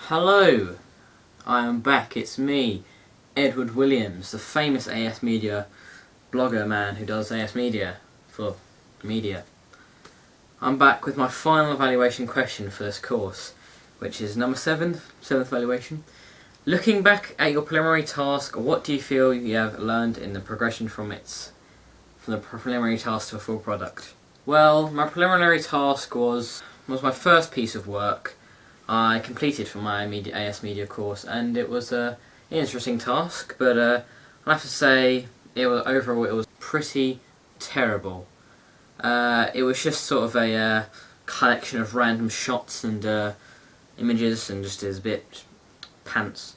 Hello, I am back. It's me, Edward Williams, the famous AS Media blogger man who does AS Media for media. I'm back with my final evaluation question for this course, which is number 7, 7th evaluation. Looking back at your preliminary task, what do you feel you have learned in the progression from the preliminary task to a full product? Well, my preliminary task was my first piece of work I completed for my AS Media course, and it was an interesting task, but I have to say overall it was pretty terrible. It was just sort of a collection of random shots and images, and just is a bit pants.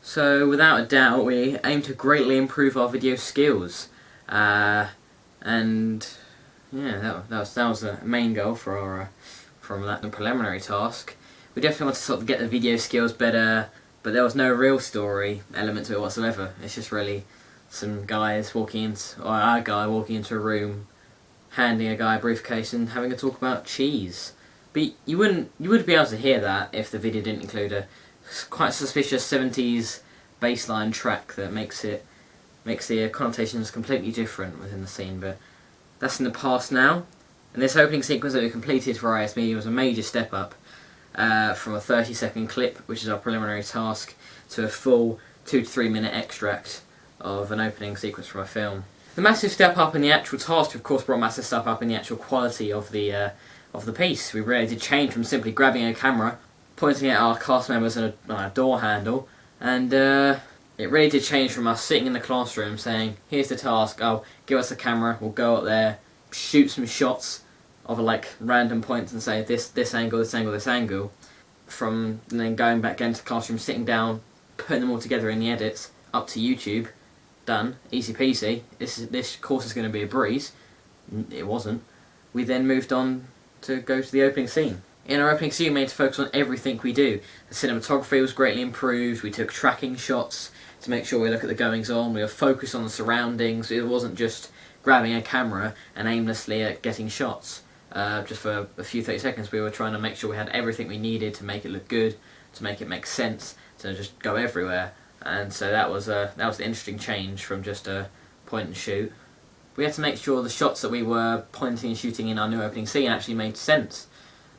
So without a doubt we aim to greatly improve our video skills, and yeah, that was the main goal for our from that preliminary task. We definitely want to sort of get the video skills better, but there was no real story element to it whatsoever. It's just really some guys walking into, or our guy walking into a room, handing a guy a briefcase and having a talk about cheese. But you wouldn't be able to hear that if the video didn't include a quite suspicious 70s bassline track that makes the connotations completely different within the scene. But that's in the past now, and this opening sequence that we completed for AS Media was a major step up. From a 30-second clip, which is our preliminary task, to a full 2 to 3 minute extract of an opening sequence from a film. The massive step up in the actual task, of course, brought a massive step up in the actual quality of the piece. We really did change from simply grabbing a camera, pointing at our cast members on a door handle, and it really did change from us sitting in the classroom saying, "Here's the task. Oh, give us a camera. We'll go up there, shoot some shots of like random points and say this angle, this angle, this angle," from and then going back into the classroom, sitting down, putting them all together in the edits, up to YouTube, done, easy peasy. This course is going to be a breeze. It wasn't. We then moved on to go to the opening scene. In our opening scene, we made to focus on everything we do. The cinematography was greatly improved. We took tracking shots to make sure we look at the goings on. We were focused on the surroundings. It wasn't just grabbing a camera and aimlessly getting shots. Just for a few 30 seconds, we were trying to make sure we had everything we needed to make it look good, to make it make sense, to just go everywhere. And so that was the interesting change from just a point and shoot. We had to make sure the shots that we were pointing and shooting in our new opening scene actually made sense.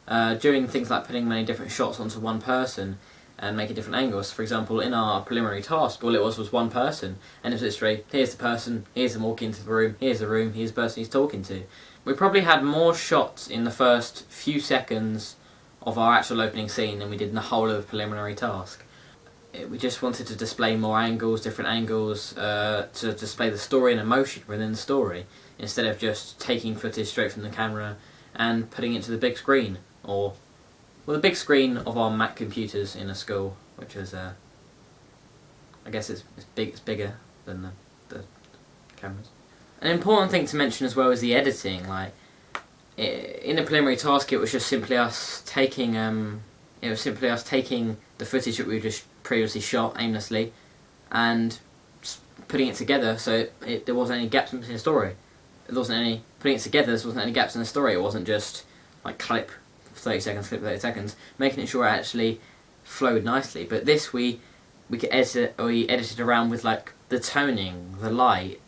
Doing things like putting many different shots onto one person and making different angles. For example, in our preliminary task, all it was one person, and it was literally, here's the person, here's them walking into the room, here's the room, here's the person he's talking to. We probably had more shots in the first few seconds of our actual opening scene than we did in the whole of the preliminary task. We just wanted to display more angles, different angles, to display the story and emotion within the story, instead of just taking footage straight from the camera and putting it to the big screen, or the big screen of our Mac computers in a school, which is, I guess it's bigger than the cameras. An important thing to mention as well is the editing. Like, in the preliminary task, it was just simply us taking the footage that we just previously shot aimlessly and putting it together, so there wasn't any gaps in the story. There wasn't any gaps in the story. It wasn't just like clip 30 seconds, clip 30 seconds, making sure it actually flowed nicely. But this we edited around with like the toning, the light,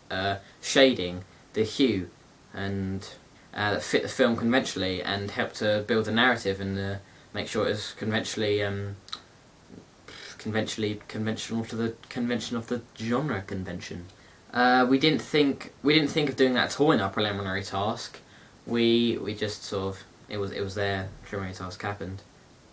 shading, the hue, and that fit the film conventionally and helped to build the narrative and make sure it was conventional to the convention of the genre convention. We didn't think of doing that at all in our preliminary task. We just sort of it was there. Preliminary task happened,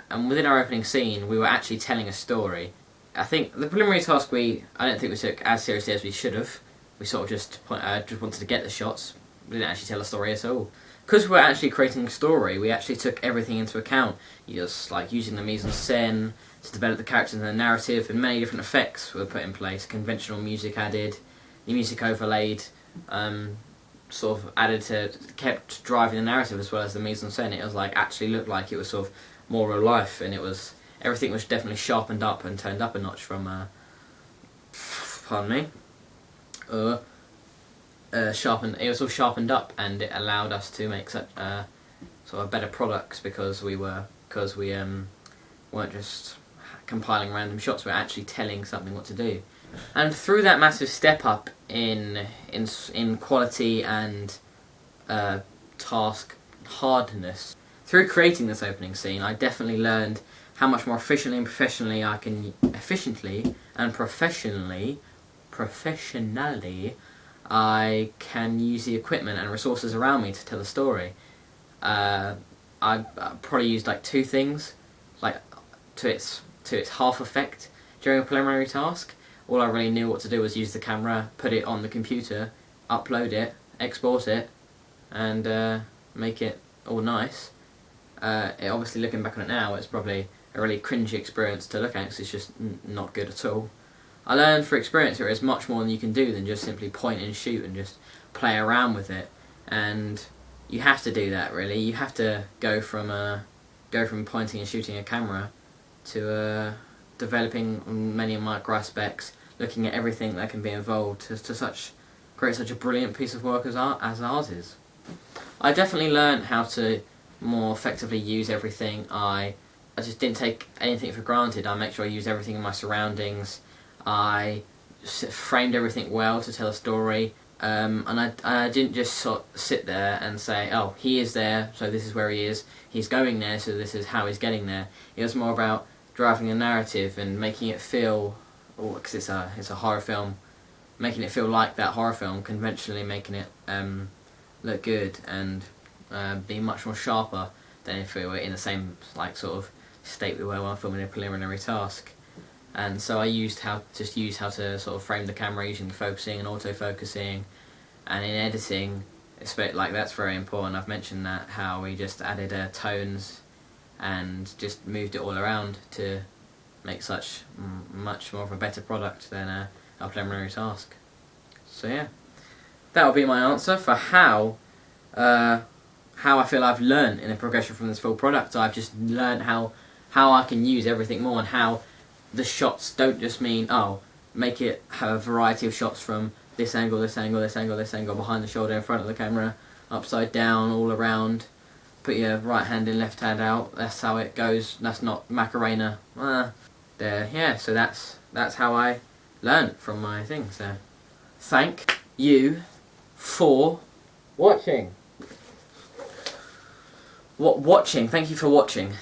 and within our opening scene, we were actually telling a story. I think the preliminary task I don't think we took as seriously as we should have. We sort of just wanted to get the shots. We didn't actually tell a story at all. Because we were actually creating a story, we actually took everything into account. Just like using the mise-en-scène to develop the characters and the narrative, and many different effects were put in place. Conventional music added, the music overlaid, sort of kept driving the narrative as well as the mise-en-scène. It was like actually looked like it was sort of more real life, and everything was definitely sharpened up and turned up a notch from it was all sharpened up, and it allowed us to make such sort of better products because we weren't just compiling random shots. We're actually telling something what to do. And through that massive step up in quality and task hardness, through creating this opening scene, I definitely learned how much more efficiently and professionally I can use the equipment and resources around me to tell a story. I probably used like 2 things, like to its half effect during a preliminary task. All I really knew what to do was use the camera, put it on the computer, upload it, export it, and make it all nice. Obviously, looking back on it now, it's probably a really cringy experience to look at because it's just not good at all. I learned through experience there is much more than you can do than just simply point and shoot and just play around with it. And you have to do that, really. You have to go from pointing and shooting a camera to developing many micro aspects, looking at everything that can be involved to create such a brilliant piece of work as ours is. I definitely learned how to more effectively use everything. I just didn't take anything for granted. I make sure I used everything in my surroundings. I framed everything well to tell a story, and I didn't just sort of sit there and say, oh, he is there, so this is where he is. He's going there, so this is how he's getting there. It was more about driving a narrative and making it feel, because it's a horror film, making it feel like that horror film, conventionally making it look good and be much more sharper than if we were in the same sort of state we were while filming a preliminary task. And so I used how to sort of frame the camera using focusing and auto-focusing, and in editing, that's very important. I've mentioned that, how we just added tones and just moved it all around to make such much more of a better product than our preliminary task. So yeah, that will be my answer for how I feel I've learned in the progression from this full product. I've just learned how I can use everything more, and how the shots don't just mean, oh, make it have a variety of shots from this angle, this angle, this angle, this angle, behind the shoulder, in front of the camera, upside down, all around, put your right hand in, left hand out. That's how it goes. That's not Macarena. Yeah, so that's how I learned from my thing. So thank you for watching. Thank you for watching.